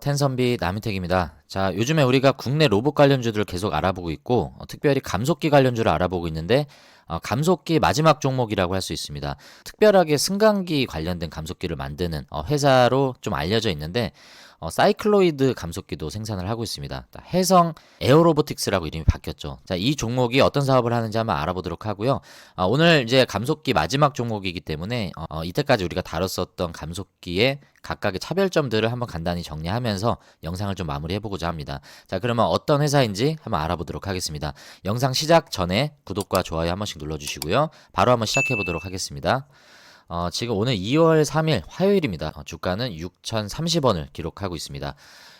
텐선비 남희택입니다. 자, 요즘에 우리가 국내 로봇 관련주들을 계속 알아보고 있고, 특별히 감속기 관련주를 알아보고 있는데, 감속기 마지막 종목이라고 할 수 있습니다. 특별하게 승강기 관련된 감속기를 만드는 회사로 좀 알려져 있는데, 사이클로이드 감속기도 생산을 하고 있습니다. 해성 에어로보틱스라고 이름이 바뀌었죠. 자, 이 종목이 어떤 사업을 하는지 한번 알아보도록 하고요. 오늘 이제 감속기 마지막 종목이기 때문에 이때까지 우리가 다뤘었던 감속기의 각각의 차별점들을 한번 간단히 정리하면서 영상을 좀 마무리해보고자 합니다. 자, 그러면 어떤 회사인지 한번 알아보도록 하겠습니다. 영상 시작 전에 구독과 좋아요 한 번씩 눌러주시고요. 바로 한번 시작해보도록 하겠습니다. 지금 오늘 2월 3일 화요일입니다. 주가는 6,030원을 기록하고 있습니다.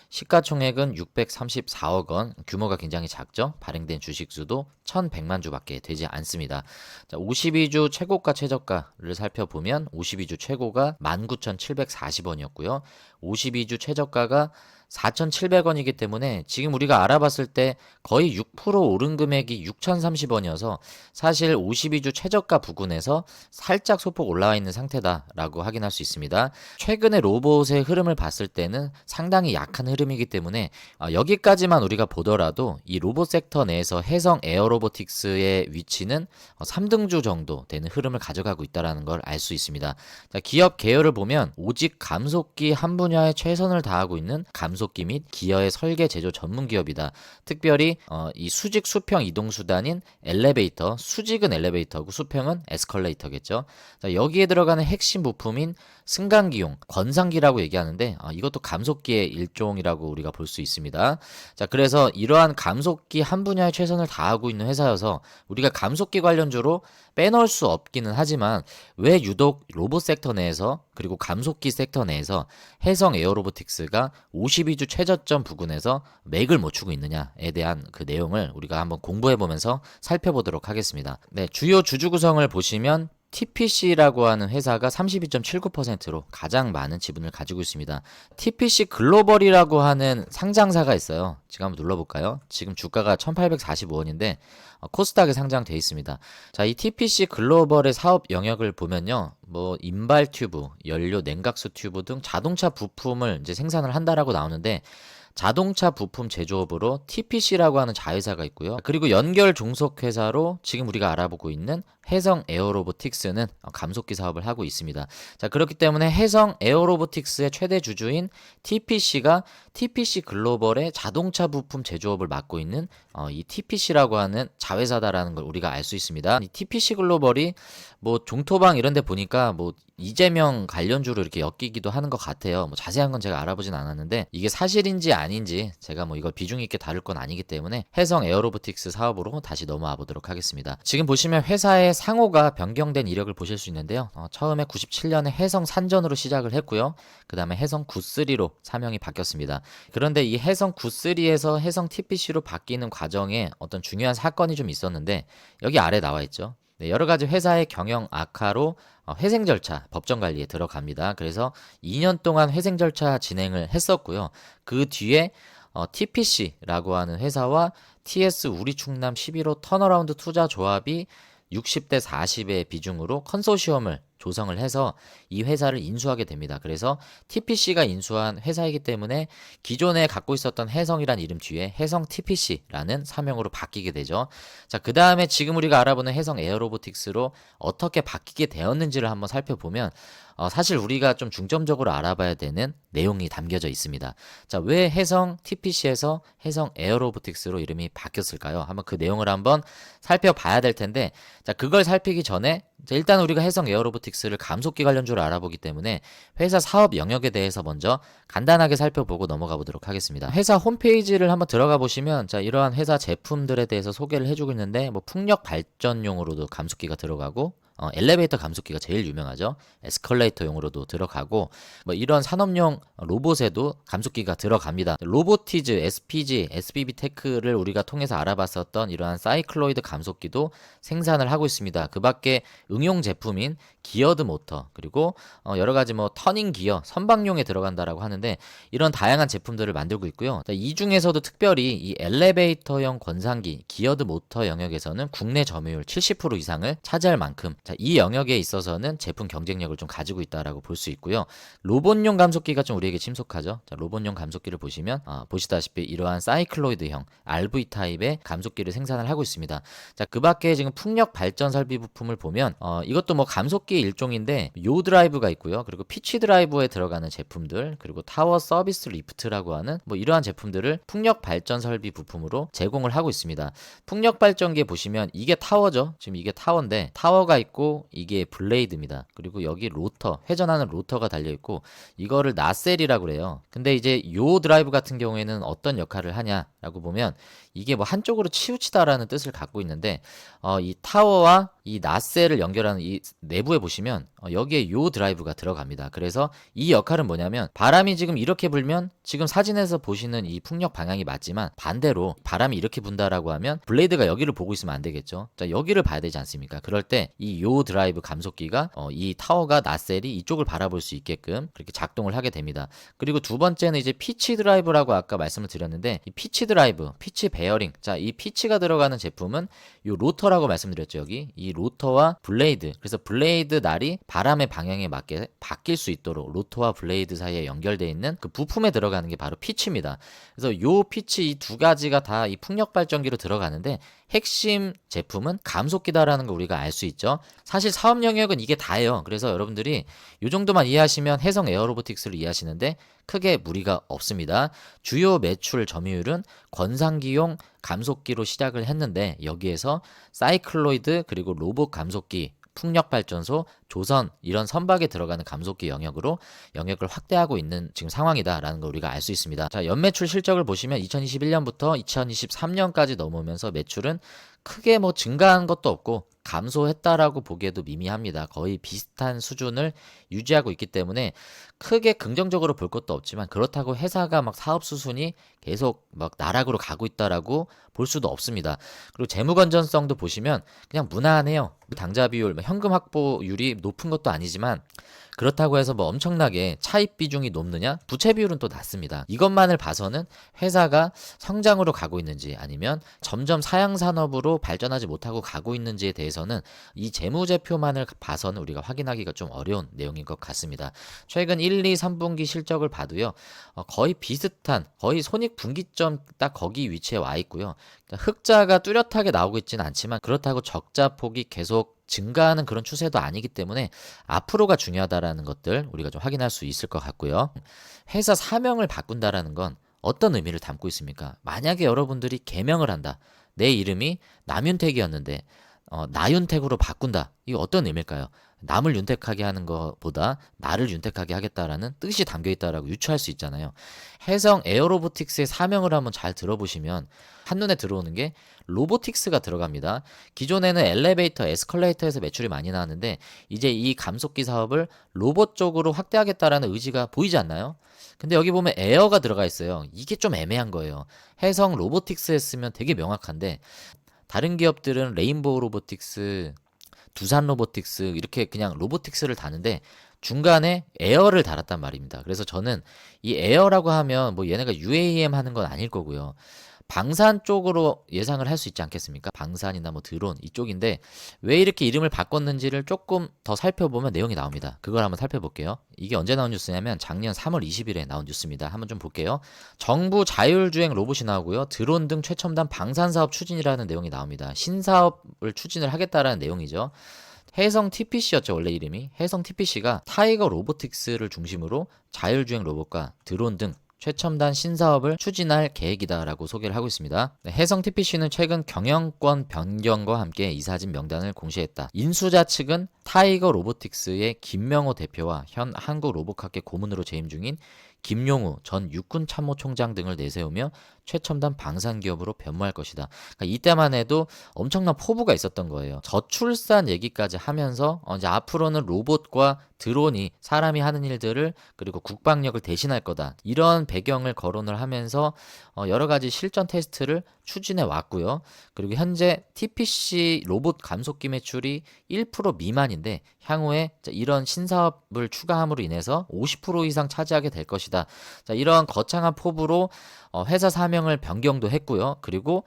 시가총액은 634억 원, 규모가 굉장히 작죠. 발행된 주식수도 1,100만 주밖에 되지 않습니다. 자, 52주 최고가 최저가를 살펴보면 52주 최고가 19,740원이었고요. 52주 최저가가 4,700원이기 때문에 지금 우리가 알아봤을 때 거의 6% 오른 금액이 6,030원이어서 사실 52주 최저가 부근에서 살짝 소폭 올라와 있는 상태다라고 확인할 수 있습니다. 최근에 로봇의 흐름을 봤을 때는 상당히 약한 흐름이기 때문에 여기까지만 우리가 보더라도 이 로봇 섹터 내에서 해성 에어로보틱스의 위치는 3등주 정도 되는 흐름을 가져가고 있다는 걸 알 수 있습니다. 자, 기업 개요를 보면 오직 감속기 한 분야에 최선을 다하고 있는 감속기 및 기어의 설계 제조 전문 기업이다. 특별히 이 수직 수평 이동 수단인 엘리베이터, 수직은 엘리베이터고 수평은 에스컬레이터겠죠. 자, 여기에 들어가는 핵심 부품인 승강기용, 권상기라고 얘기하는데 이것도 감속기의 일종이라고 우리가 볼 수 있습니다. 자, 그래서 이러한 감속기 한 분야에 최선을 다하고 있는 회사여서 우리가 감속기 관련주로 빼놓을 수 없기는 하지만 왜 유독 로봇 섹터 내에서 그리고 감속기 섹터 내에서 해성 에어로보틱스가 52주 최저점 부근에서 맥을 못 추고 있느냐에 대한 그 내용을 우리가 한번 공부해보면서 살펴보도록 하겠습니다. 네, 주요 주주 구성을 보시면 TPC라고 하는 회사가 32.79%로 가장 많은 지분을 가지고 있습니다. TPC 글로벌이라고 하는 상장사가 있어요. 지금 한번 눌러볼까요? 지금 주가가 1845원인데 코스닥에 상장되어 있습니다. 자, 이 TPC 글로벌의 사업 영역을 보면요. 뭐 인발 튜브, 연료 냉각수 튜브 등 자동차 부품을 이제 생산을 한다라고 나오는데 자동차 부품 제조업으로 TPC라고 하는 자회사가 있고요. 그리고 연결 종속회사로 지금 우리가 알아보고 있는 해성 에어로보틱스는 감속기 사업을 하고 있습니다. 자, 그렇기 때문에 해성 에어로보틱스의 최대 주주인 TPC가 TPC 글로벌의 자동차 부품 제조업을 맡고 있는 이 TPC라고 하는 자회사다라는 걸 우리가 알 수 있습니다. 이 TPC 글로벌이 뭐 종토방 이런 데 보니까 뭐 이재명 관련주로 이렇게 엮이기도 하는 것 같아요. 뭐 자세한 건 제가 알아보진 않았는데 이게 사실인지 아닌지 제가 뭐 이걸 비중 있게 다룰 건 아니기 때문에 해성 에어로보틱스 사업으로 다시 넘어와 보도록 하겠습니다. 지금 보시면 회사의 상호가 변경된 이력을 보실 수 있는데요. 처음에 97년에 해성 산전으로 시작을 했고요. 그 다음에 해성 93로 사명이 바뀌었습니다. 그런데 이 해성 93에서 해성 TPC로 바뀌는 과정에 어떤 중요한 사건이 좀 있었는데 여기 아래 나와 있죠. 네, 여러 가지 회사의 경영 악화로 회생 절차, 법정 관리에 들어갑니다. 그래서 2년 동안 회생 절차 진행을 했었고요. 그 뒤에 TPC라고 하는 회사와 TS 우리충남 11호 턴어라운드 투자 조합이 60대 40의 비중으로 컨소시엄을 조성을 해서 이 회사를 인수하게 됩니다. 그래서 TPC가 인수한 회사이기 때문에 기존에 갖고 있었던 해성이란 이름 뒤에 해성 TPC라는 사명으로 바뀌게 되죠. 자, 그 다음에 지금 우리가 알아보는 해성 에어로보틱스로 어떻게 바뀌게 되었는지를 한번 살펴보면 사실 우리가 좀 중점적으로 알아봐야 되는 내용이 담겨져 있습니다. 자, 왜 해성 TPC에서 해성 에어로보틱스로 이름이 바뀌었을까요? 한번 그 내용을 한번 살펴봐야 될 텐데, 자, 그걸 살피기 전에 일단 우리가 해성 에어로보틱스를 감속기 관련주로 알아보기 때문에 회사 사업 영역에 대해서 먼저 간단하게 살펴보고 넘어가 보도록 하겠습니다. 회사 홈페이지를 한번 들어가 보시면 자, 이러한 회사 제품들에 대해서 소개를 해주고 있는데 뭐 풍력 발전용으로도 감속기가 들어가고 엘리베이터 감속기가 제일 유명하죠. 에스컬레이터용으로도 들어가고 뭐 이런 산업용 로봇에도 감속기가 들어갑니다. 로보티즈, SPG, SBB 테크를 우리가 통해서 알아봤었던 이러한 사이클로이드 감속기도 생산을 하고 있습니다. 그 밖에 응용 제품인 기어드 모터 그리고 여러 가지 뭐 터닝 기어, 선박용에 들어간다라고 하는데 이런 다양한 제품들을 만들고 있고요. 자, 이 중에서도 특별히 이 엘리베이터용 권상기, 기어드 모터 영역에서는 국내 점유율 70% 이상을 차지할 만큼 자, 이 영역에 있어서는 제품 경쟁력을 좀 가지고 있다라고 볼 수 있고요. 로봇용 감속기가 좀 우리에게 친숙하죠. 자, 로봇용 감속기를 보시면 보시다시피 이러한 사이클로이드형 RV 타입의 감속기를 생산을 하고 있습니다. 자, 그 밖에 지금 풍력 발전 설비 부품을 보면 이것도 뭐 감속기 일종인데 요 드라이브가 있고요. 그리고 피치 드라이브에 들어가는 제품들, 그리고 타워 서비스 리프트라고 하는 뭐 이러한 제품들을 풍력 발전 설비 부품으로 제공을 하고 있습니다. 풍력 발전기에 보시면 이게 타워죠. 지금 이게 타워인데 타워가 있고 이게 블레이드입니다. 그리고 여기 로터, 회전하는 로터가 달려 있고 이거를 나셀이라고 그래요. 근데 이제 요 드라이브 같은 경우에는 어떤 역할을 하냐라고 보면 이게 뭐 한쪽으로 치우치다라는 뜻을 갖고 있는데 이 타워와 이 나셀을 연결하는 이 내부에 보시면 여기에 요 드라이브가 들어갑니다. 그래서 이 역할은 뭐냐면 바람이 지금 이렇게 불면 지금 사진에서 보시는 이 풍력 방향이 맞지만 반대로 바람이 이렇게 분다라고 하면 블레이드가 여기를 보고 있으면 안 되겠죠. 자, 여기를 봐야 되지 않습니까? 그럴 때 이 요 드라이브 감속기가 이 타워가 나셀이 이쪽을 바라볼 수 있게끔 그렇게 작동을 하게 됩니다. 그리고 두 번째는 이제 피치 드라이브라고 아까 말씀을 드렸는데 이 피치 드라이브, 피치 베어링. 자, 이 피치가 들어가는 제품은 요 로터라고 말씀드렸죠. 여기 이 로터와 블레이드. 그래서 블레이드 날이 바람의 방향에 맞게 바뀔 수 있도록 로터와 블레이드 사이에 연결되어 있는 그 부품에 들어가는 게 바로 피치입니다. 그래서 요 피치 이 두 가지가 다 이 풍력 발전기로 들어가는데 핵심 제품은 감속기다라는 걸 우리가 알 수 있죠. 사실 사업 영역은 이게 다예요. 그래서 여러분들이 이 정도만 이해하시면 해성 에어로보틱스를 이해하시는데 크게 무리가 없습니다. 주요 매출 점유율은 권상기용 감속기로 시작을 했는데 여기에서 사이클로이드 그리고 로봇 감속기, 풍력발전소, 조선 이런 선박에 들어가는 감속기 영역으로 영역을 확대하고 있는 지금 상황이다라는 걸 우리가 알 수 있습니다. 자, 연매출 실적을 보시면 2021년부터 2023년까지 넘어오면서 매출은 크게 뭐 증가한 것도 없고 감소했다라고 보기에도 미미합니다. 거의 비슷한 수준을 유지하고 있기 때문에 크게 긍정적으로 볼 것도 없지만 그렇다고 회사가 막 사업 수순이 계속 막 나락으로 가고 있다라고 볼 수도 없습니다. 그리고 재무 건전성도 보시면 그냥 무난해요. 당좌 비율, 현금 확보율이 높은 것도 아니지만 그렇다고 해서 뭐 엄청나게 차입 비중이 높느냐? 부채 비율은 또 낮습니다. 이것만을 봐서는 회사가 성장으로 가고 있는지 아니면 점점 사양 산업으로 발전하지 못하고 가고 있는지에 대해서는 이 재무제표만을 봐서는 우리가 확인하기가 좀 어려운 내용인 것 같습니다. 최근 1, 2, 3분기 실적을 봐도요. 거의 비슷한 거의 손익분기점 딱 거기 위치에 와 있고요. 흑자가 뚜렷하게 나오고 있지는 않지만 그렇다고 적자 폭이 계속 증가하는 그런 추세도 아니기 때문에 앞으로가 중요하다라는 것들 우리가 좀 확인할 수 있을 것 같고요. 회사 사명을 바꾼다라는 건 어떤 의미를 담고 있습니까? 만약에 여러분들이 개명을 한다. 내 이름이 남윤택이었는데 나윤택으로 바꾼다. 이거 어떤 의미일까요? 남을 윤택하게 하는 것보다 나를 윤택하게 하겠다라는 뜻이 담겨 있다라고 유추할 수 있잖아요. 해성 에어로보틱스의 사명을 한번 잘 들어보시면 한눈에 들어오는 게 로보틱스가 들어갑니다. 기존에는 엘리베이터, 에스컬레이터에서 매출이 많이 나왔는데 이제 이 감속기 사업을 로봇 쪽으로 확대하겠다라는 의지가 보이지 않나요? 근데 여기 보면 에어가 들어가 있어요. 이게 좀 애매한 거예요. 해성 로보틱스 했으면 되게 명확한데 다른 기업들은 레인보우 로보틱스, 두산 로보틱스 이렇게 그냥 로보틱스를 다는데 중간에 에어를 달았단 말입니다. 그래서 저는 이 에어라고 하면 뭐 얘네가 UAM 하는 건 아닐 거고요. 방산 쪽으로 예상을 할 수 있지 않겠습니까? 방산이나 뭐 드론 이쪽인데 왜 이렇게 이름을 바꿨는지를 조금 더 살펴보면 내용이 나옵니다. 그걸 한번 살펴볼게요. 이게 언제 나온 뉴스냐면 작년 3월 20일에 나온 뉴스입니다. 한번 좀 볼게요. 정부 자율주행 로봇이 나오고요. 드론 등 최첨단 방산사업 추진이라는 내용이 나옵니다. 신사업을 추진을 하겠다라는 내용이죠. 해성 TPC였죠, 원래 이름이. 해성 TPC가 타이거 로보틱스를 중심으로 자율주행 로봇과 드론 등 최첨단 신사업을 추진할 계획이다라고 소개를 하고 있습니다. 네, 해성 TPC는 최근 경영권 변경과 함께 이사진 명단을 공시했다. 인수자 측은 타이거 로보틱스의 김명호 대표와 현 한국로봇학회 고문으로 재임 중인 김용우 전 육군참모총장 등을 내세우며 최첨단 방산기업으로 변모할 것이다. 그러니까 이때만 해도 엄청난 포부가 있었던 거예요. 저출산 얘기까지 하면서 이제 앞으로는 로봇과 드론이 사람이 하는 일들을 그리고 국방력을 대신할 거다. 이런 배경을 거론을 하면서 여러 가지 실전 테스트를 추진해 왔고요. 그리고 현재 TPC 로봇 감속기 매출이 1% 미만인데 향후에 이런 신사업을 추가함으로 인해서 50% 이상 차지하게 될 것이다. 자, 이러한 거창한 포부로 회사 사명을 변경도 했고요. 그리고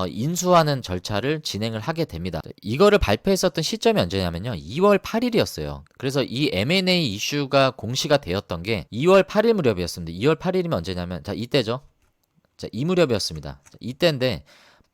인수하는 절차를 진행을 하게 됩니다. 이거를 발표했었던 시점이 언제냐면요. 2월 8일이었어요. 그래서 이 M&A 이슈가 공시가 되었던 게 2월 8일 무렵이었습니다. 2월 8일이면 언제냐면 자, 이때죠. 자, 이 무렵이었습니다. 이때인데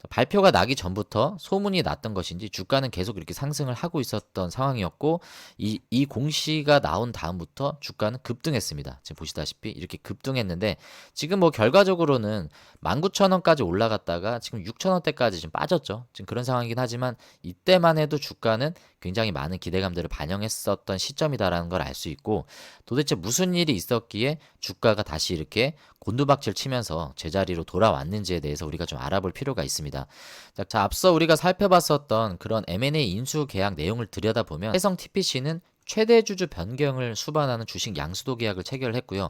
발표가 나기 전부터 소문이 났던 것인지 주가는 계속 이렇게 상승을 하고 있었던 상황이었고 이 공시가 나온 다음부터 주가는 급등했습니다. 지금 보시다시피 이렇게 급등했는데 지금 뭐 결과적으로는 19,000원까지 올라갔다가 지금 6,000원대까지 지금 빠졌죠. 지금 그런 상황이긴 하지만 이때만 해도 주가는 굉장히 많은 기대감들을 반영했었던 시점이다라는 걸 알 수 있고 도대체 무슨 일이 있었기에 주가가 다시 이렇게 곤두박질 치면서 제자리로 돌아왔는지에 대해서 우리가 좀 알아볼 필요가 있습니다. 자, 앞서 우리가 살펴봤었던 그런 M&A 인수 계약 내용을 들여다보면 해성 TPC는 최대 주주 변경을 수반하는 주식 양수도 계약을 체결했고요.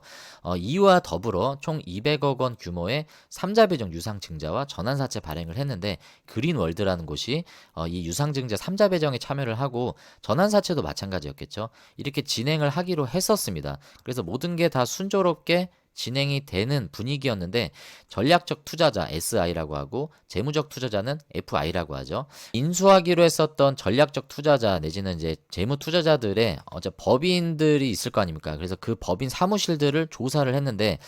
이와 더불어 총 200억 원 규모의 3자 배정 유상증자와 전환사채 발행을 했는데 그린월드라는 곳이 이 유상증자 3자 배정에 참여를 하고 전환사채도 마찬가지였겠죠. 이렇게 진행을 하기로 했었습니다. 그래서 모든 게 다 순조롭게 진행이 되는 분위기였는데 전략적 투자자 SI라고 하고 재무적 투자자는 FI라고 하죠. 인수하기로 했었던 전략적 투자자 내지는 이제 재무 투자자들의 법인들이 있을 거 아닙니까? 그래서 그 법인 사무실들을 조사를 했는데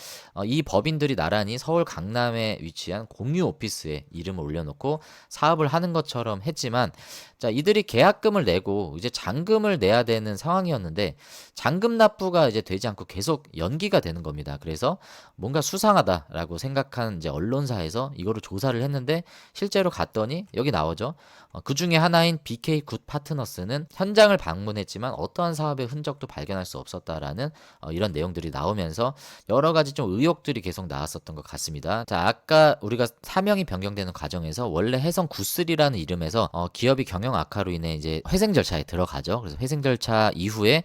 이 법인들이 나란히 서울 강남에 위치한 공유 오피스에 이름을 올려놓고 사업을 하는 것처럼 했지만 자, 이들이 계약금을 내고 이제 잔금을 내야 되는 상황이었는데 잔금 납부가 이제 되지 않고 계속 연기가 되는 겁니다. 그래서 뭔가 수상하다라고 생각한 이제 언론사에서 이거를 조사를 했는데 실제로 갔더니 여기 나오죠. 그 중에 하나인 BK 굿 파트너스는 현장을 방문했지만 어떠한 사업의 흔적도 발견할 수 없었다라는 이런 내용들이 나오면서 여러 가지 좀 의혹들이 계속 나왔었던 것 같습니다. 자, 아까 우리가 사명이 변경되는 과정에서 원래 해성 구슬이라는 이름에서 기업이 경영 악화로 인해 이제 회생 절차에 들어가죠. 그래서 회생 절차 이후에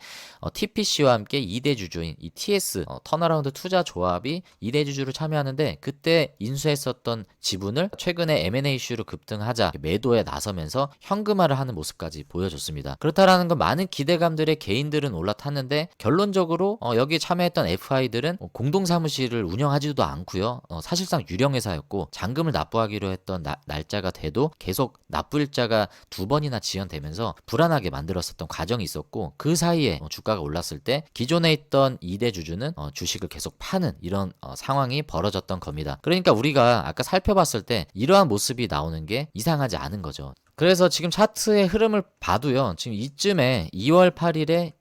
TPC와 함께 2대 주주인 이 TS 턴어라운드 투자 조합이 2대 주주로 참여하는데 그때 인수했었던 지분을 최근에 M&A 이슈로 급등하자 매도에 나서면서 현금화를 하는 모습까지 보여줬습니다. 그렇다라는 건 많은 기대감들의 개인들은 올라탔는데 결론적으로 여기에 참여했던 FI들은 공동 사무실을 운영하지도 않고요. 사실상 유령회사였고 잔금을 납부하기로 했던 날짜가 돼도 계속 납부일자가 2번이나 지연되면서 불안하게 만들었었던 과정이 있었고 그 사이에 주가가 올랐을 때 기존에 있던 2대 주주는 주식을 계속 파는 이런 상황이 벌어졌던 겁니다. 그러니까 우리가 아까 살펴봤을 때 이러한 모습이 나오는 게 이상하지 않은 거죠. 그래서 지금 차트의 흐름을 봐도요. 지금 이쯤에 2월 8일에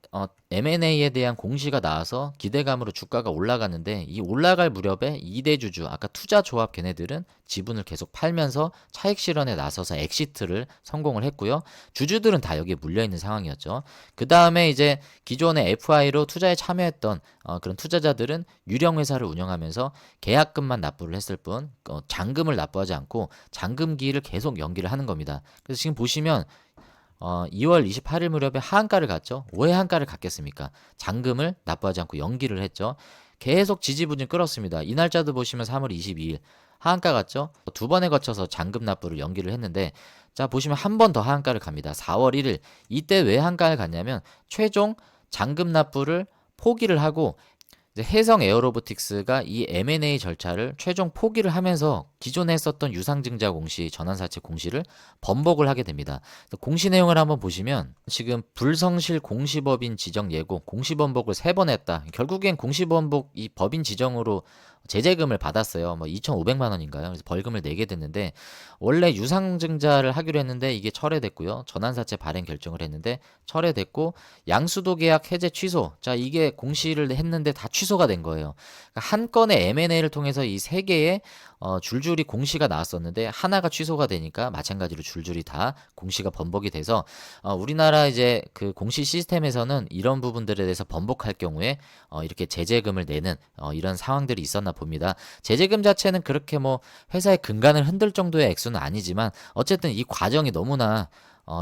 M&A에 대한 공시가 나와서 기대감으로 주가가 올라가는데 이 올라갈 무렵에 2대 주주 아까 투자 조합 걔네들은 지분을 계속 팔면서 차익 실현에 나서서 엑시트를 성공을 했고요. 주주들은 다 여기에 물려있는 상황이었죠. 그 다음에 이제 기존의 FI로 투자에 참여했던 그런 투자자들은 유령 회사를 운영하면서 계약금만 납부를 했을 뿐 잔금을 납부하지 않고 잔금기를 계속 연기를 하는 겁니다. 그래서 지금 보시면 2월 28일 무렵에 하한가를 갔죠. 왜 하한가를 갔겠습니까? 잔금을 납부하지 않고 연기를 했죠. 계속 지지부진 끌었습니다. 이 날짜도 보시면 3월 22일 하한가 갔죠. 두 번에 거쳐서 잔금 납부를 연기를 했는데 자 보시면 한 번 더 하한가를 갑니다. 4월 1일 이때 왜 하한가를 갔냐면 최종 잔금 납부를 포기를 하고 이제 해성 에어로보틱스가 이 M&A 절차를 최종 포기를 하면서 기존에 했었던 유상증자 공시, 전환사채 공시를 번복을 하게 됩니다. 공시 내용을 한번 보시면 지금 불성실 공시법인 지정 예고, 공시번복을 3번 했다. 결국엔 공시번복 이 법인 지정으로 제재금을 받았어요. 뭐 2,500만 원인가요? 그래서 벌금을 내게 됐는데 원래 유상증자를 하기로 했는데 이게 철회됐고요. 전환사채 발행 결정을 했는데 철회됐고 양수도 계약 해제 취소. 자 이게 공시를 했는데 다 취소가 된 거예요. 그러니까 한 건의 M&A를 통해서 이 3개의 줄줄이 공시가 나왔었는데 하나가 취소가 되니까 마찬가지로 줄줄이 다 공시가 번복이 돼서 우리나라 이제 그 공시 시스템에서는 이런 부분들에 대해서 번복할 경우에 이렇게 제재금을 내는 이런 상황들이 있었나 봅니다. 제재금 자체는 그렇게 뭐 회사의 근간을 흔들 정도의 액수는 아니지만 어쨌든 이 과정이 너무나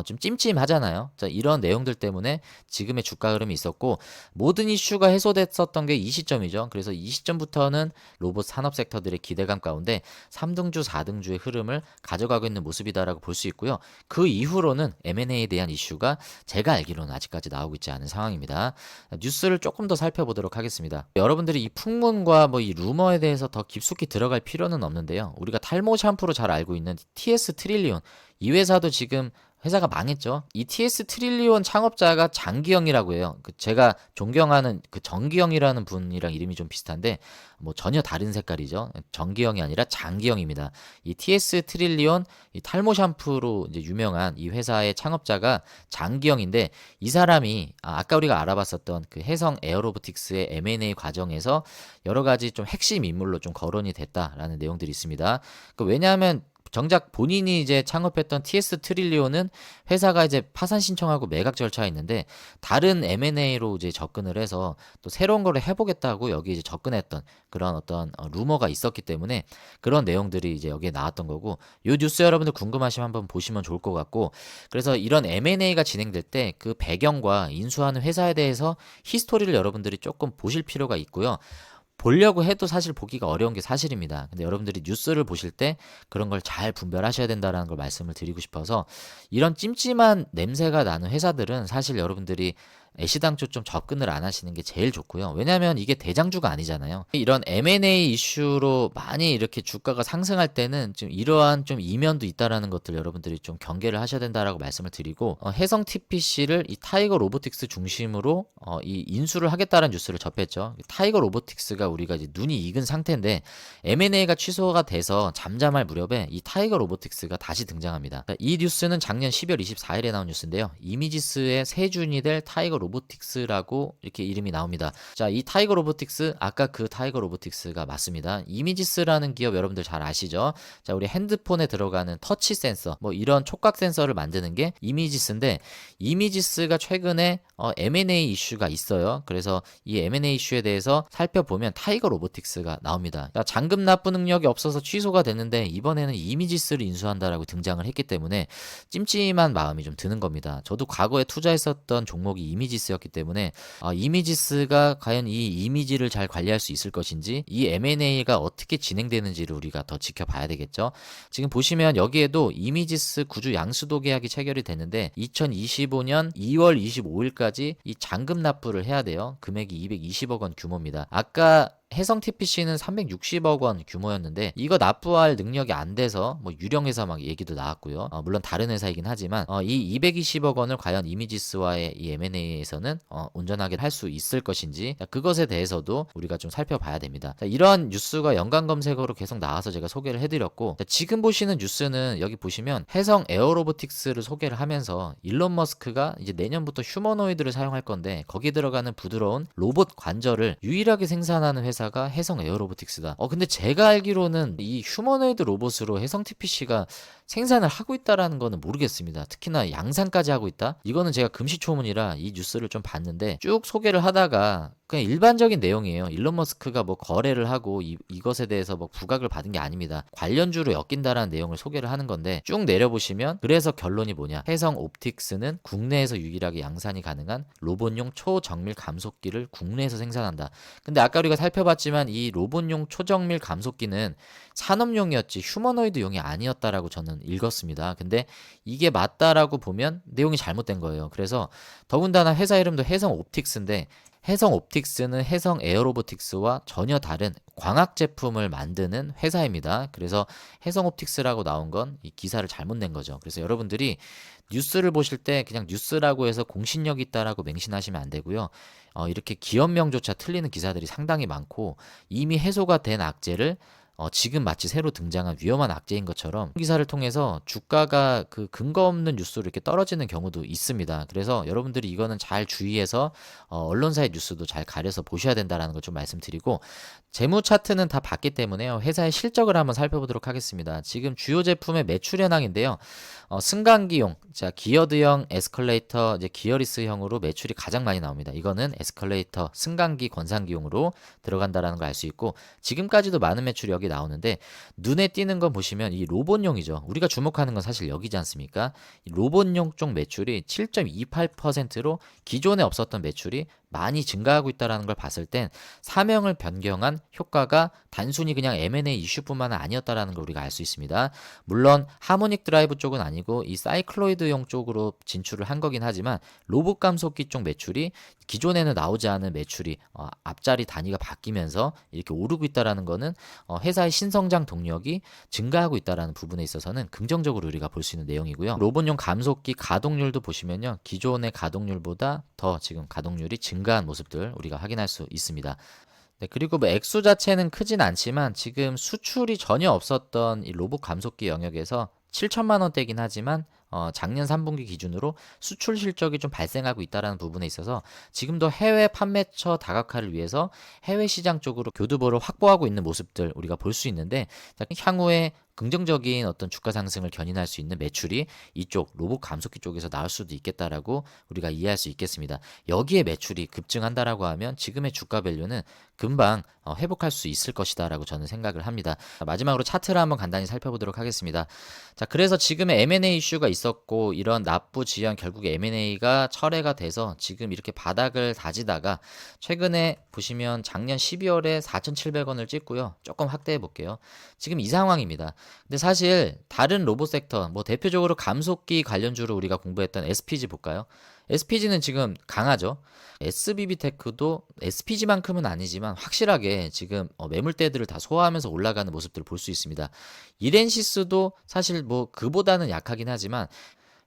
좀 찜찜하잖아요. 자, 이런 내용들 때문에 지금의 주가 흐름이 있었고 모든 이슈가 해소됐었던 게 이 시점이죠. 그래서 이 시점부터는 로봇 산업 섹터들의 기대감 가운데 3등주, 4등주의 흐름을 가져가고 있는 모습이다라고 볼 수 있고요. 그 이후로는 M&A에 대한 이슈가 제가 알기로는 아직까지 나오고 있지 않은 상황입니다. 뉴스를 조금 더 살펴보도록 하겠습니다. 여러분들이 이 풍문과 뭐 이 루머에 대해서 더 깊숙이 들어갈 필요는 없는데요. 우리가 탈모 샴푸로 잘 알고 있는 TS 트릴리온, 이 회사도 지금 회사가 망했죠. 이 TS 트릴리온 창업자가 장기영이라고 해요. 제가 존경하는 그 정기영이라는 분이랑 이름이 좀 비슷한데 뭐 전혀 다른 색깔이죠. 정기영이 아니라 장기영입니다. 이 TS 트릴리온 이 탈모 샴푸로 이제 유명한 이 회사의 창업자가 장기영인데 이 사람이 아까 우리가 알아봤었던 그 해성 에어로보틱스의 M&A 과정에서 여러 가지 좀 핵심 인물로 좀 거론이 됐다라는 내용들이 있습니다. 왜냐하면 정작 본인이 이제 창업했던 TS 트릴리온은 회사가 이제 파산 신청하고 매각 절차가 있는데 다른 M&A로 이제 접근을 해서 또 새로운 거를 해보겠다고 여기 이제 접근했던 그런 어떤 루머가 있었기 때문에 그런 내용들이 이제 여기에 나왔던 거고 요 뉴스 여러분들 궁금하시면 한번 보시면 좋을 것 같고 그래서 이런 M&A가 진행될 때 그 배경과 인수하는 회사에 대해서 히스토리를 여러분들이 조금 보실 필요가 있고요. 보려고 해도 사실 보기가 어려운 게 사실입니다. 근데 여러분들이 뉴스를 보실 때 그런 걸 잘 분별하셔야 된다는 걸 말씀을 드리고 싶어서 이런 찜찜한 냄새가 나는 회사들은 사실 여러분들이 애시당초 좀 접근을 안 하시는 게 제일 좋고요. 왜냐하면 이게 대장주가 아니잖아요. 이런 M&A 이슈로 많이 이렇게 주가가 상승할 때는 좀 이러한 좀 이면도 있다라는 것들 여러분들이 좀 경계를 하셔야 된다라고 말씀을 드리고 해성 TPC를 이 타이거 로보틱스 중심으로 이 인수를 하겠다는 뉴스를 접했죠. 타이거 로보틱스가 우리가 이제 눈이 익은 상태인데 M&A가 취소가 돼서 잠잠할 무렵에 이 타이거 로보틱스가 다시 등장합니다. 이 뉴스는 작년 12월 24일에 나온 뉴스인데요. 이미지스의 세준이 될 타이거 로보틱스라고 이렇게 이름이 나옵니다. 자, 이 타이거 로보틱스 아까 그 타이거 로보틱스가 맞습니다. 이미지스라는 기업 여러분들 잘 아시죠? 자, 우리 핸드폰에 들어가는 터치 센서 뭐 이런 촉각 센서를 만드는 게 이미지스인데 이미지스가 최근에 M&A 이슈가 있어요. 그래서 이 M&A 이슈에 대해서 살펴보면 타이거 로보틱스가 나옵니다. 잔금 납부 능력이 없어서 취소가 됐는데 이번에는 이미지스를 인수한다라고 등장을 했기 때문에 찜찜한 마음이 좀 드는 겁니다. 저도 과거에 투자했었던 종목이 이미지스였기 때문에 이미지스가 과연 이 이미지를 잘 관리할 수 있을 것인지 이 M&A가 어떻게 진행되는지를 우리가 더 지켜봐야 되겠죠. 지금 보시면 여기에도 이미지스 구주 양수도 계약이 체결이 됐는데 2025년 2월 25일까지 이 잔금 납부를 해야 돼요. 금액이 220억 원 규모입니다. 아까 해성 TPC는 360억 원 규모였는데 이거 납부할 능력이 안 돼서 뭐 유령회사 막 얘기도 나왔고요. 물론 다른 회사이긴 하지만 이 220억 원을 과연 이미지스와의 이 M&A에서는 온전하게 할 수 있을 것인지 그것에 대해서도 우리가 좀 살펴봐야 됩니다. 자, 이러한 뉴스가 연관 검색어로 계속 나와서 제가 소개를 해드렸고 자, 지금 보시는 뉴스는 여기 보시면 해성 에어로보틱스를 소개를 하면서 일론 머스크가 이제 내년부터 휴머노이드를 사용할 건데 거기 들어가는 부드러운 로봇 관절을 유일하게 생산하는 회사가 해성 에어로보틱스다. 근데 제가 알기로는 이 휴머노이드 로봇으로 해성 TPC가 생산을 하고 있다라는 거는 모르겠습니다. 특히나 양산까지 하고 있다? 이거는 제가 금시초문이라 이 뉴스를 좀 봤는데 쭉 소개를 하다가 그냥 일반적인 내용이에요. 일론 머스크가 뭐 거래를 하고 이것에 대해서 뭐 부각을 받은 게 아닙니다. 관련주로 엮인다라는 내용을 소개를 하는 건데 쭉 내려보시면 그래서 결론이 뭐냐? 해성 옵틱스는 국내에서 유일하게 양산이 가능한 로봇용 초정밀 감속기를 국내에서 생산한다. 근데 아까 우리가 살펴봤지만 이 로봇용 초정밀 감속기는 산업용이었지 휴머노이드용이 아니었다라고 저는 읽었습니다. 근데 이게 맞다라고 보면 내용이 잘못된 거예요. 그래서 더군다나 회사 이름도 해성 옵틱스인데 해성 옵틱스는 해성 에어로보틱스와 전혀 다른 광학 제품을 만드는 회사입니다. 그래서 해성 옵틱스라고 나온 건 이 기사를 잘못 낸 거죠. 그래서 여러분들이 뉴스를 보실 때 그냥 뉴스라고 해서 공신력 있다라고 맹신하시면 안 되고요. 이렇게 기업명조차 틀리는 기사들이 상당히 많고 이미 해소가 된 악재를 지금 마치 새로 등장한 위험한 악재인 것처럼 기사를 통해서 주가가 그 근거 없는 뉴스로 이렇게 떨어지는 경우도 있습니다. 그래서 여러분들이 이거는 잘 주의해서 언론사의 뉴스도 잘 가려서 보셔야 된다라는 걸 좀 말씀드리고 재무 차트는 다 봤기 때문에요. 회사의 실적을 한번 살펴보도록 하겠습니다. 지금 주요 제품의 매출 현황인데요. 승강기용, 자, 기어드형 에스컬레이터, 이제 기어리스형으로 매출이 가장 많이 나옵니다. 이거는 에스컬레이터, 승강기, 권상기용으로 들어간다라는 걸 알 수 있고, 지금까지도 많은 매출이 여기 나오는데, 눈에 띄는 건 보시면 이 로봇용이죠. 우리가 주목하는 건 사실 여기지 않습니까? 이 로봇용 쪽 매출이 7.28%로 기존에 없었던 매출이 많이 증가하고 있다는 걸 봤을 땐 사명을 변경한 효과가 단순히 그냥 M&A 이슈뿐만 아니었다라는 걸 우리가 알 수 있습니다. 물론 하모닉 드라이브 쪽은 아니고 이 사이클로이드용 쪽으로 진출을 한 거긴 하지만 로봇 감속기 쪽 매출이 기존에는 나오지 않은 매출이 앞자리 단위가 바뀌면서 이렇게 오르고 있다라는 거는 회사의 신성장 동력이 증가하고 있다라는 부분에 있어서는 긍정적으로 우리가 볼 수 있는 내용이고요. 로봇용 감속기 가동률도 보시면요. 기존의 가동률보다 더 지금 가동률이 증가한 모습들 우리가 확인할 수 있습니다. 네, 그리고 뭐 액수 자체는 크진 않지만 지금 수출이 전혀 없었던 이 로봇 감속기 영역에서 7천만 원대긴 하지만 작년 3분기 기준으로 수출 실적이 좀 발생하고 있다는 부분에 있어서 지금도 해외 판매처 다각화를 위해서 해외 시장 쪽으로 교두보를 확보하고 있는 모습들 우리가 볼 수 있는데 향후에 긍정적인 어떤 주가 상승을 견인할 수 있는 매출이 이쪽 로봇 감속기 쪽에서 나올 수도 있겠다라고 우리가 이해할 수 있겠습니다. 여기에 매출이 급증한다라고 하면 지금의 주가 밸류는 금방 회복할 수 있을 것이다라고 저는 생각을 합니다. 마지막으로 차트를 한번 간단히 살펴보도록 하겠습니다. 자, 그래서 지금의 M&A 이슈가 있었고 이런 납부 지연 결국 M&A가 철회가 돼서 지금 이렇게 바닥을 다지다가 최근에 보시면 작년 12월에 4,700원을 찍고요. 조금 확대해 볼게요. 지금 이 상황입니다. 근데 사실 다른 로봇 섹터 뭐 대표적으로 감속기 관련주로 우리가 공부했던 SPG 볼까요? SPG는 지금 강하죠. SBB테크도 SPG만큼은 아니지만 확실하게 지금 매물대들을 다 소화하면서 올라가는 모습들을 볼 수 있습니다. 이렌시스도 사실 뭐 그보다는 약하긴 하지만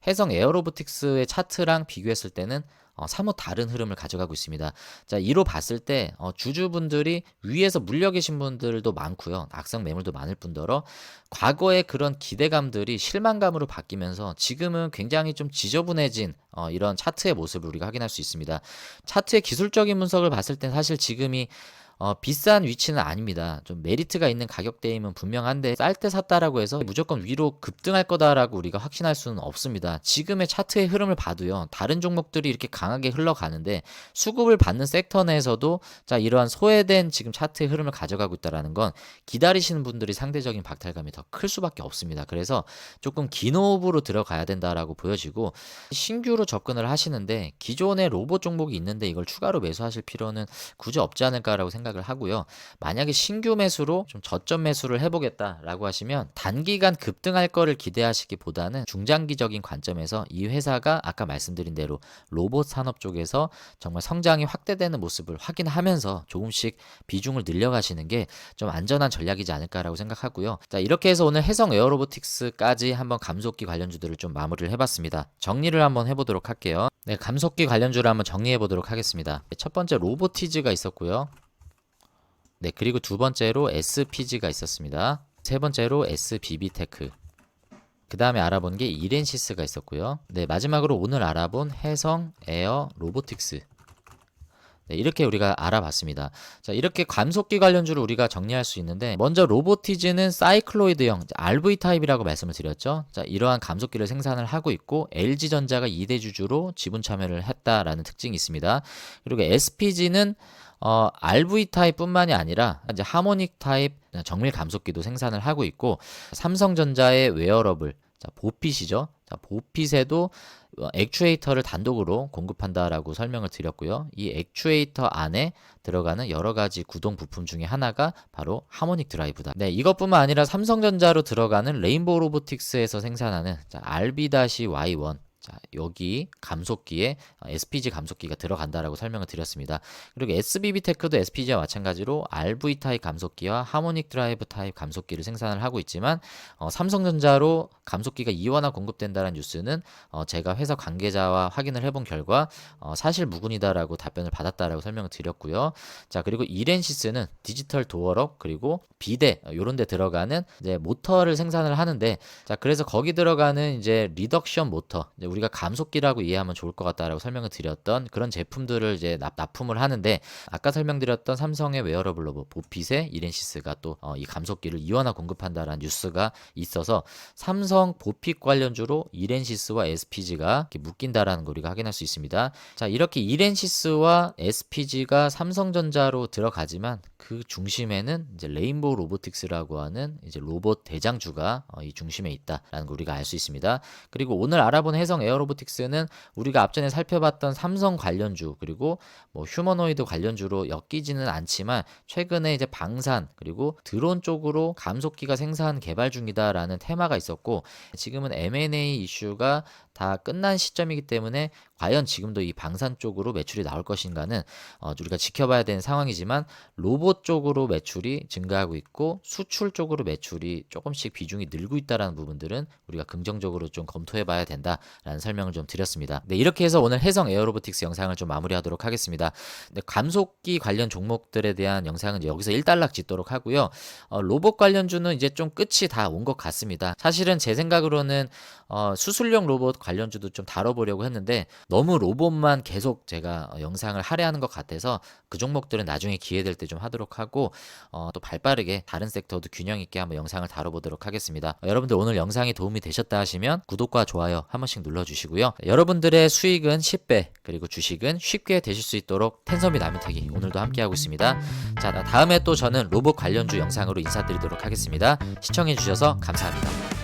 해성 에어로보틱스의 차트랑 비교했을 때는 사뭇 다른 흐름을 가져가고 있습니다. 자, 이로 봤을 때 주주분들이 위에서 물려 계신 분들도 많고요. 악성 매물도 많을 뿐더러 과거의 그런 기대감들이 실망감으로 바뀌면서 지금은 굉장히 좀 지저분해진 이런 차트의 모습을 우리가 확인할 수 있습니다. 차트의 기술적인 분석을 봤을 땐 사실 지금이 비싼 위치는 아닙니다. 좀 메리트가 있는 가격대임은 분명한데 쌀 때 샀다라고 해서 무조건 위로 급등할 거다라고 우리가 확신할 수는 없습니다. 지금의 차트의 흐름을 봐도요. 다른 종목들이 이렇게 강하게 흘러가는데 수급을 받는 섹터 내에서도 자 이러한 소외된 지금 차트의 흐름을 가져가고 있다라는 건 기다리시는 분들이 상대적인 박탈감이 더 클 수밖에 없습니다. 그래서 조금 긴 호흡으로 들어가야 된다라고 보여지고 신규로 접근을 하시는데 기존의 로봇 종목이 있는데 이걸 추가로 매수하실 필요는 굳이 없지 않을까라고 생각을 하고요. 만약에 신규 매수로 좀 저점 매수를 해보겠다라고 하시면 단기간 급등할 거를 기대하시기보다는 중장기적인 관점에서 이 회사가 아까 말씀드린 대로 로봇 산업 쪽에서 정말 성장이 확대되는 모습을 확인하면서 조금씩 비중을 늘려가시는 게 좀 안전한 전략이지 않을까라고 생각하고요. 자, 이렇게 해서 오늘 해성 에어로보틱스까지 한번 감속기 관련주들을 좀 마무리를 해봤습니다. 정리를 한번 해보도록 할게요. 네, 감속기 관련주를 한번 정리해 보도록 하겠습니다. 첫 번째 로보티즈가 있었고요. 네, 그리고 두 번째로 SPG가 있었습니다. 세 번째로 SBB테크. 그 다음에 알아본 게 이렌시스가 있었고요. 네, 마지막으로 오늘 알아본 해성 에어 로보틱스. 네, 이렇게 우리가 알아봤습니다. 자, 이렇게 감속기 관련주를 우리가 정리할 수 있는데 먼저 로보티즈는 사이클로이드형 RV 타입이라고 말씀을 드렸죠. 자, 이러한 감속기를 생산을 하고 있고 LG전자가 2대 주주로 지분 참여를 했다라는 특징이 있습니다. 그리고 SPG는 RV 타입뿐만이 아니라 이제 하모닉 타입 정밀 감속기도 생산을 하고 있고 삼성전자의 웨어러블 자, 보핏이죠. 자, 보핏에도 액추에이터를 단독으로 공급한다라고 설명을 드렸고요. 이 액추에이터 안에 들어가는 여러 가지 구동 부품 중에 하나가 바로 하모닉 드라이브다. 네, 이것뿐만 아니라 삼성전자로 들어가는 레인보우 로보틱스에서 생산하는 자, RB-Y1 자, 여기 감속기에 SPG 감속기가 들어간다라고 설명을 드렸습니다. 그리고 SBB테크도 SPG와 마찬가지로 RV 타입 감속기와 하모닉 드라이브 타입 감속기를 생산을 하고 있지만 삼성전자로 감속기가 이원화 공급된다는 뉴스는 제가 회사 관계자와 확인을 해본 결과 사실 무근이다라고 답변을 받았다라고 설명을 드렸고요. 자, 그리고 이렌시스는 디지털 도어럭 그리고 비대 이런 데 들어가는 이제 모터를 생산을 하는데 자, 그래서 거기 들어가는 이제 리덕션 모터 이제 우리가 감속기라고 이해하면 좋을 것 같다라고 설명을 드렸던 그런 제품들을 이제 납품을 하는데, 아까 설명드렸던 삼성의 웨어러블 로봇 보핏의 이렌시스가 또 이 감속기를 이원화 공급한다라는 뉴스가 있어서 삼성 보핏 관련주로 이렌시스와 SPG가 묶인다라는 걸 우리가 확인할 수 있습니다. 자, 이렇게 이렌시스와 SPG가 삼성전자로 들어가지만 그 중심에는 이제 레인보우 로보틱스라고 하는 이제 로봇 대장주가 이 중심에 있다라는 걸 우리가 알 수 있습니다. 그리고 오늘 알아본 해성 에어로보틱스는 우리가 앞전에 살펴봤던 삼성 관련주 그리고 뭐 휴머노이드 관련주로 엮이지는 않지만 최근에 이제 방산 그리고 드론 쪽으로 감속기가 생산 개발 중이다라는 테마가 있었고, 지금은 M&A 이슈가 다 끝난 시점이기 때문에 과연 지금도 이 방산 쪽으로 매출이 나올 것인가는 우리가 지켜봐야 되는 상황이지만, 로봇 쪽으로 매출이 증가하고 있고 수출 쪽으로 매출이 조금씩 비중이 늘고 있다는 부분들은 우리가 긍정적으로 좀 검토해봐야 된다라는 설명을 좀 드렸습니다. 네, 이렇게 해서 오늘 해성 에어로보틱스 영상을 좀 마무리하도록 하겠습니다. 네, 감속기 관련 종목들에 대한 영상은 여기서 일단락 짓도록 하고요. 로봇 관련주는 이제 좀 끝이 다 온 것 같습니다. 사실은 제 생각으로는 수술용 로봇 관련주도 좀 다뤄보려고 했는데 너무 로봇만 계속 제가 영상을 할애하는 것 같아서 그 종목들은 나중에 기회 될 때 좀 하도록 하고, 또 발빠르게 다른 섹터도 균형 있게 한번 영상을 다뤄보도록 하겠습니다. 여러분들 오늘 영상이 도움이 되셨다 하시면 구독과 좋아요 한 번씩 눌러주시고요. 여러분들의 수익은 10배 그리고 주식은 쉽게 되실 수 있도록 텐섬이 나미택이 오늘도 함께하고 있습니다. 자, 다음에 또 저는 로봇 관련주 영상으로 인사드리도록 하겠습니다. 시청해주셔서 감사합니다.